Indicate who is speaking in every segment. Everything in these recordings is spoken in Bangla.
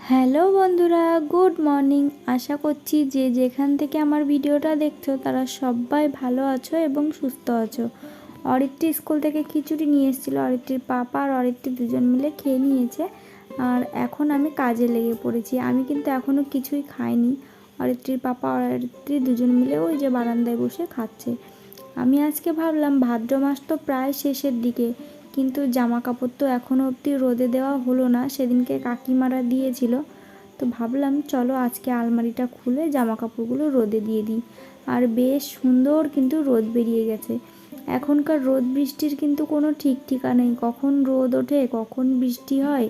Speaker 1: হ্যালো বন্ধুরা, গুড মর্নিং। আশা করছি যে যেখান থেকে আমার ভিডিওটা দেখছো তারা সবাই ভালো আছো এবং সুস্থ আছো। অরিত্রী স্কুল থেকে খিচুড়ি নিয়ে এসেছিলো, অরিত্রীর পাপা আর অরিত্রী দুজন মিলে খেয়ে নিয়েছে। আর এখন আমি কাজে লেগে পড়েছি। আমি কিন্তু এখনও কিছুই খাইনি। অরিত্রীর পাপা আর অরিত্রী দুজন মিলে ওই যে বারান্দায় বসে খাচ্ছে। আমি আজকে ভাবলাম ভাদ্র মাস তো প্রায় শেষের দিকে, কিন্তু জামা কাপড় তো এখনও অবধি রোদে দেওয়া হলো না। সেদিনকে কাকিমারা দিয়েছিল, তো ভাবলাম চলো আজকে আলমারিটা খুলে জামা কাপড়গুলো রোদে দিয়ে দিই। আর বেশ সুন্দর কিন্তু রোদ বেরিয়ে গেছে। এখনকার রোদ বৃষ্টির কিন্তু কোনো ঠিক ঠিকানা নেই, কখন রোদ ওঠে কখন বৃষ্টি হয়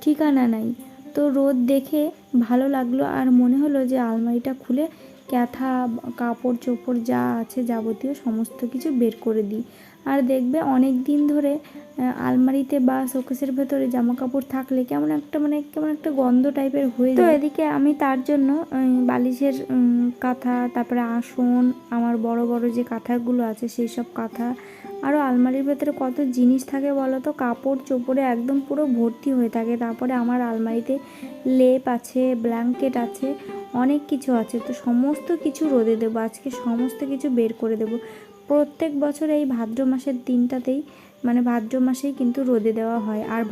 Speaker 1: ঠিকানা নাই। তো রোদ দেখে ভালো লাগলো, আর মনে হলো যে আলমারিটা খুলে ক্যাথা কাপড় চোপড় যা আছে যাবতীয় সমস্ত কিছু বের করে দিই। আর দেখবে অনেক দিন ধরে আলমারিতে বা শোকেসের ভেতরে জামা কাপড় থাকলে কেমন একটা গন্ধ টাইপের হয়ে যায়। তো এদিকে আমি তার জন্য বালিশের কাঁথা, তারপরে আসন, আমার বড় বড় যে কাঁথাগুলো আছে সেই সব কাঁথা, আরও আলমারির ভেতরে কত জিনিস থাকে বলো তো, কাপড় চোপড়ে একদম পুরো ভর্তি হয়ে থাকে। তারপরে আমার আলমারিতে লেপ আছে, ব্ল্যাঙ্কেট আছে, অনেক কিছু আছে। তো সমস্ত কিছু রোদে দেবো আজকে, সমস্ত কিছু বের করে দেবো। প্রত্যেক বছর এই ভাদ্র মাসের দিনটাতেই, মানে ভাদ্র মাসেই কিন্তু রোদে দেওয়া হয়। আর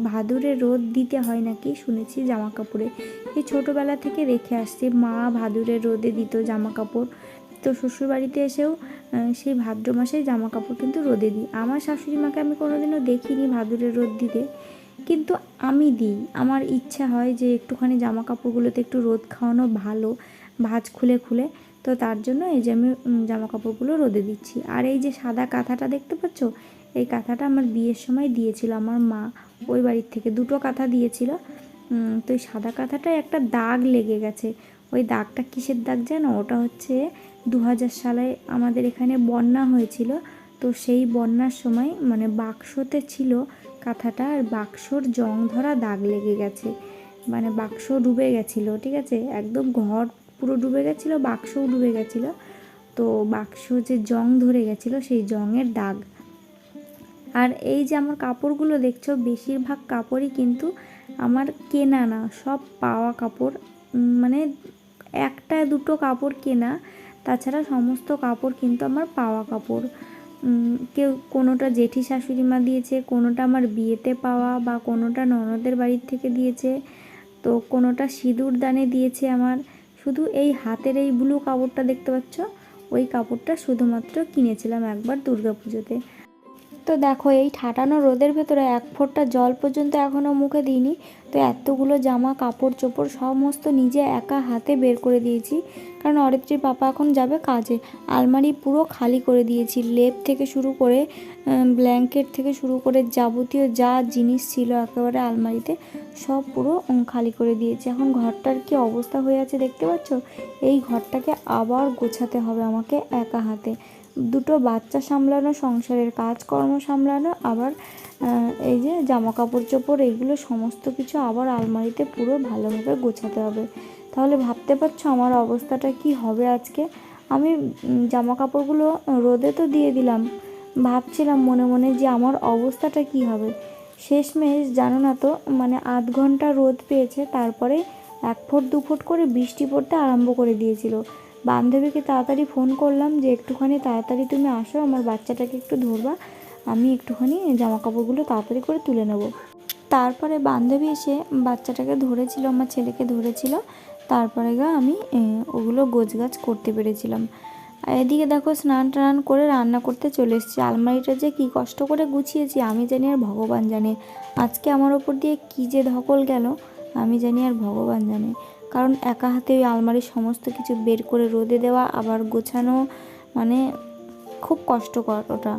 Speaker 1: ভাদুরে রোদ দিতে হয় নাকি শুনেছি জামা কাপড়ে। এই ছোটোবেলা থেকে দেখে আসছি, মা ভাদুরে রোদে দিত জামা কাপড়। তো শ্বশুরবাড়িতে এসেও সেই ভাদ্র মাসেই জামা কাপড় কিন্তু রোদে দিই। আমার শাশুড়ি মাকে আমি কোনোদিনও দেখিনি ভাদুরে রোদ দিতে, কিন্তু আমি দিই। আমার ইচ্ছা হয় যে একটুখানি জামা কাপড়গুলোতে একটু রোদ খাওয়ানো ভালো, ভাঁজ খুলে খুলে। তো তার জন্য এই যে আমি জামা কাপড়গুলো রোদে দিচ্ছি। আর এই যে সাদা কাঁথাটা দেখতে পাচ্ছ, এই কাঁথাটা আমার বিয়ের সময় দিয়েছিল আমার মা, ওই বাড়ির থেকে দুটো কাঁথা দিয়েছিল। তো এই সাদা কাঁথাটায় একটা দাগ লেগে গেছে। ওই দাগটা কিসের দাগ জানো? ওটা হচ্ছে 2000 সালে আমাদের এখানে বন্যা হয়েছিল। তো সেই বন্যার সময় মানে বাক্সতে ছিল কাঁথাটা, আর বাক্সর জং ধরা দাগ লেগে গেছে। মানে বাক্স ডুবে গেছিলো, ঠিক আছে, একদম ঘর পুরো ডুবে গেছিলো, বাক্সও ডুবে গেছিলো। তো বাক্স যে জং ধরে গেছিলো সেই জংয়ের দাগ। আর এই যে আমার কাপড়গুলো দেখছো, বেশিরভাগ কাপড়ই কিন্তু আমার কেনা না, সব পাওয়া কাপড়। মানে একটা দুটো কাপড় কেনা, তাছাড়া সমস্ত কাপড় কিন্তু আমার পাওয়া কাপড়। কেউ কোনোটা জেঠি শাশুড়ি মা দিয়েছে, কোনোটা আমার বিয়েতে পাওয়া, বা কোনোটা ননদের বাড়ির থেকে দিয়েছে, তো কোনোটা সিঁদুর দানে দিয়েছে আমার। শুধু এই হাতের এই ব্লু কাপড়টা দেখতে পাচ্ছ, ওই কাপড়টা শুধুমাত্র কিনেছিলাম একবার দুর্গাপুজোতে। তো দেখো এই ঠাটানো রোদের ভেতরে এক ফোঁটা জল পর্যন্ত এখনও মুখে দিইনি। তো এতগুলো জামা কাপড় চোপড় সমস্ত নিজে একা হাতে বের করে দিয়েছি, কারণ অরিত্রীর পাপা এখন যাবে কাজে। আলমারি পুরো খালি করে দিয়েছি, লেপ থেকে শুরু করে ব্ল্যাঙ্কেট থেকে শুরু করে যাবতীয় যা জিনিস ছিল একেবারে আলমারিতে সব পুরো খালি করে দিয়েছি। এখন ঘরটার কি অবস্থা হয়ে আছে দেখতে পাচ্ছ। এই ঘরটাকে আবার গোছাতে হবে আমাকে একা হাতে। দুটো বাচ্চা সামলানো, সংসারের কাজকর্ম সামলানো, আবার এই যে জামা কাপড় চোপড়, এগুলো সমস্ত কিছু আবার আলমারিতে পুরো ভালোভাবে গোছাতে হবে। তাহলে ভাবতে পারছো আমার অবস্থাটা কি হবে আজকে। আমি জামা কাপড়গুলো রোদে তো দিয়ে দিলাম, ভাবছিলাম মনে মনে যে আমার অবস্থাটা কি হবে। শেষমেশ জানো না তো, মানে আধ ঘন্টা রোদ পেয়েছে, তারপরে 1 ফুট 2 ফুট করে বৃষ্টি পড়তে আরম্ভ করে দিয়েছিল। বান্ধবীকে তাড়াতাড়ি ফোন করলাম যে একটুখানি তাড়াতাড়ি তুমি আসো, আমার বাচ্চাটাকে একটু ধরবা, আমি একটুখানি জামা কাপড়গুলো তাড়াতাড়ি করে তুলে নেব। তারপরে বান্ধবী এসে বাচ্চাটাকে ধরেছিল, আমার ছেলেকে ধরেছিল, তারপরে আমি ওগুলো গোছগাছ করতে পেরেছিলাম। আর এদিকে দেখো স্নান টান করে রান্না করতে চলে এসেছি। আলমারিটা যে কী কষ্ট করে গুছিয়েছি আমি জানি আর ভগবান জানে। আজকে আমার ওপর দিয়ে কী যে ধকল গেল আমি জানি আর ভগবান জানে। কারণ একা হাতে ওই আলমারির সমস্ত কিছু বের করে রোদে দেওয়া আবার গোছানো, মানে খুব কষ্টকর ওটা।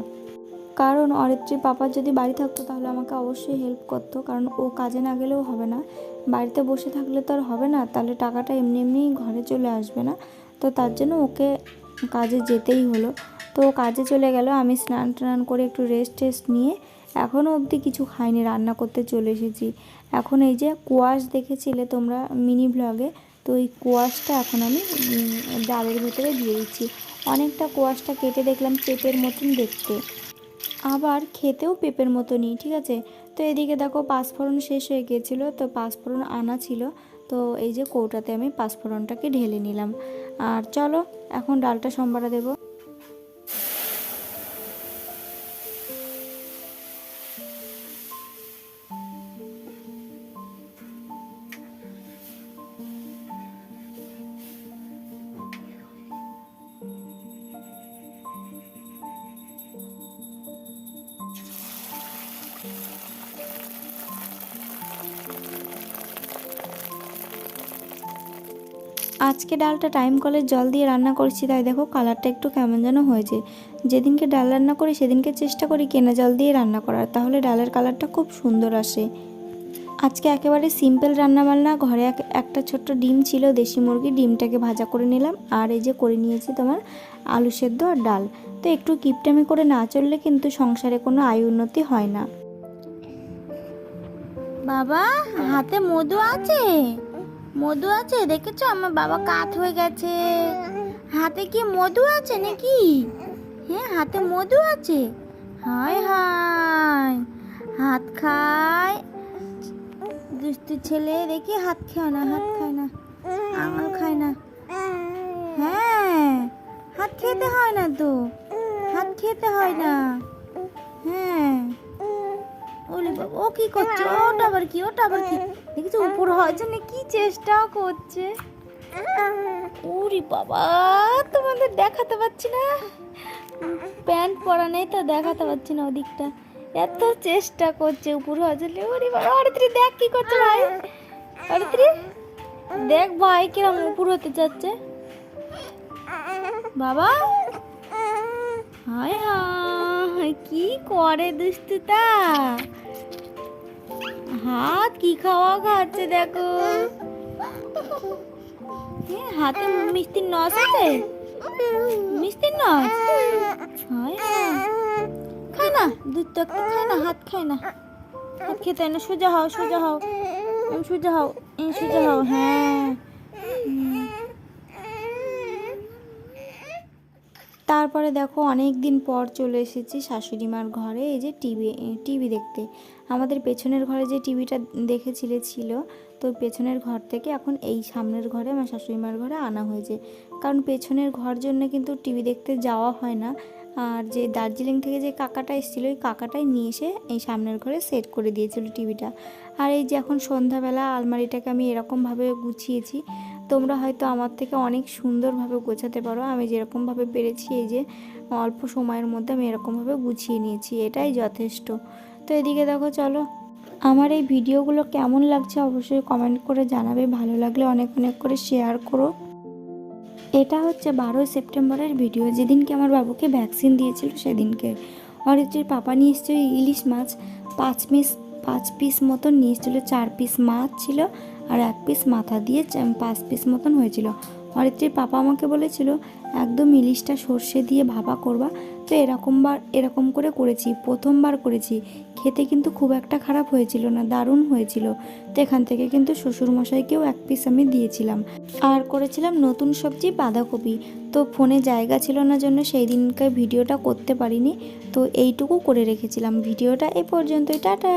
Speaker 1: কারণ অরিত্রীর পাপা যদি বাড়ি থাকতো তাহলে আমাকে অবশ্যই হেল্প করতো, কারণ ও কাজে না গেলেও হবে না। বাড়িতে বসে থাকলে তো আর হবে না, তাহলে টাকাটা এমনি এমনি ঘরে চলে আসবে না। তো তার জন্য ওকে কাজে যেতেই হলো। তো কাজে চলে গেল, আমি স্নান টান করে একটু রেস্ট নিয়ে এখনও অবধি কিছু খাইনি, রান্না করতে চলে এসেছি। এখন এই যে কোয়াশ দেখেছিলে তোমরা মিনি ব্লগে, তো এই কোয়াশটা এখন আমি ডালের ভেতরে দিয়ে দিচ্ছি। অনেকটা কোয়াশটা কেটে দেখলাম পেঁপের মতন দেখতে, আবার খেতেও পেঁপের মতনই, ঠিক আছে। তো এদিকে দেখো পাঁচফোড়ন শেষ হয়ে গিয়েছিলো, তো পাঁচফোড়ন আনা ছিল, তো এই যে কৌটাতে আমি পাঁচফোড়নটাকে ঢেলে নিলাম। আর চলো এখন ডালটা সম্বারে দেবো। আজকে ডালটা টাইম কলের জল দিয়ে রান্না করছি, তাই দেখো কালারটা একটু কেমন যেন হয়েছে। যেদিনকে ডাল রান্না করি সেদিনকে চেষ্টা করি কেনা জল দিয়ে রান্না করার, তাহলে ডালের কালারটা খুব সুন্দর আসে। আজকে একেবারে সিম্পল রান্নাবান্না। ঘরে একটা ছোট্ট ডিম ছিল, দেশি মুরগি, ডিমটাকে ভাজা করে নিলাম। আর এই যে করে নিয়েছি তোমার আলু সেদ্ধ আর ডাল। তো একটু কিপটামি করে না চললে কিন্তু সংসারে কোনো আয় উন্নতি হয় না। বাবা হাতে মধু আছে, মধু আছে, দেখেছো আমার বাবা কাত হয়ে গেছে। হাতে কি মধু আছে নাকি? হ্যাঁ হাতে মধু আছে। হায় হায়, হাত খায় দুষ্টু ছেলে। দেখি হাত খায় না, হাত খায় না, আঙুল খায় না। হ্যাঁ হাত খেতে হয় না তো, হাত খেতে হয় না। হ্যাঁ ওলে বাবা, ও কি করছে? ওটা আবার কি, ওটা আবার কি? দেখেছো উপর হওয়ার জন্য কি চেষ্টা করছে। ওরে বাবা, তোমাদের দেখাতে পাচ্ছি না, প্যান্ট পরা নেই তো দেখাতে পাচ্ছি না ওদিকটা। এত চেষ্টা করছে উপর হওয়ার জন্য। ওরে বাবা, অরিত্রী দেখ কি করছে ভাই, অরিত্রী দেখ ভাই কিরম উপর হতে যাচ্ছে। বাবা হায় হায়, কি করে দুষ্টুটা, হাত কি খাওয়া খাচ্ছে দেখো। হাতে মিষ্টির নস আছে, মিষ্টির নস। হায় খায় না, দুধ তো একটা খায় না, হাত খায় না, হাত খেতে হয় না। সোজা হও, সোজা হও, সোজা হও, সোজা হও। হ্যাঁ তারপরে দেখো অনেক দিন পর চলে এসেছি শাশুড়ি মার ঘরে, এই যে টিভি দেখতে। আমাদের পেছনের ঘরে যে টিভিটা দেখেছিলে ছিল, তো পেছনের ঘর থেকে এখন এই সামনের ঘরে আমার শাশুড়ি মার ঘরে আনা হয়েছে। কারণ পেছনের ঘর জন্য কিন্তু টিভি দেখতে যাওয়া হয় না। আর যে দার্জিলিং থেকে যে কাকাটা এসেছিলো, ওই কাকাটাই নিয়ে এসে এই সামনের ঘরে সেট করে দিয়েছিল টিভিটা। আর এই যে এখন সন্ধ্যাবেলা আলমারিটাকে আমি এরকমভাবে গুছিয়েছি। তোমরা হয়তো আমার থেকে অনেক সুন্দরভাবে গোছাতে পারো, আমি যেরকমভাবে পেরেছি এই যে অল্প সময়ের মধ্যে আমি এরকমভাবে গুছিয়ে নিয়েছি, এটাই যথেষ্ট। তো এদিকে দেখো চলো, আমার এই ভিডিওগুলো কেমন লাগছে অবশ্যই কমেন্ট করে জানাবে। ভালো লাগলে অনেক অনেক করে শেয়ার করো। এটা হচ্ছে 12 সেপ্টেম্বরের ভিডিও, যেদিনকে আমার বাবুকে ভ্যাকসিন দিয়েছিল সেদিনকে। অরিত্রীর পাপা নিয়ে এসেছিল ইলিশ মাছ 5 পিস মতন নিয়ে এসেছিলো। 4 পিস মাছ ছিল আর 1 পিস মাথা দিয়ে 5 পিস মতন হয়েছিল। অরিত্রীর পাপা আমাকে বলেছিল একদম ইলিশটা সর্ষে দিয়ে ভাপা করবা। তো এরকম করে করেছি, প্রথমবার করেছি। খেতে কিন্তু খুব একটা খারাপ হয়েছিল না, দারুণ হয়েছিল। তো এখান থেকে কিন্তু শ্বশুরমশাইকেও 1 পিস আমি দিয়েছিলাম। আর করেছিলাম নতুন সবজি বাঁধাকপি। তো ফোনে জায়গা ছিল না জন্য সেই দিনকার ভিডিওটা করতে পারিনি, তো এইটুকু করে রেখেছিলাম। ভিডিওটা এ পর্যন্তই, টাটা।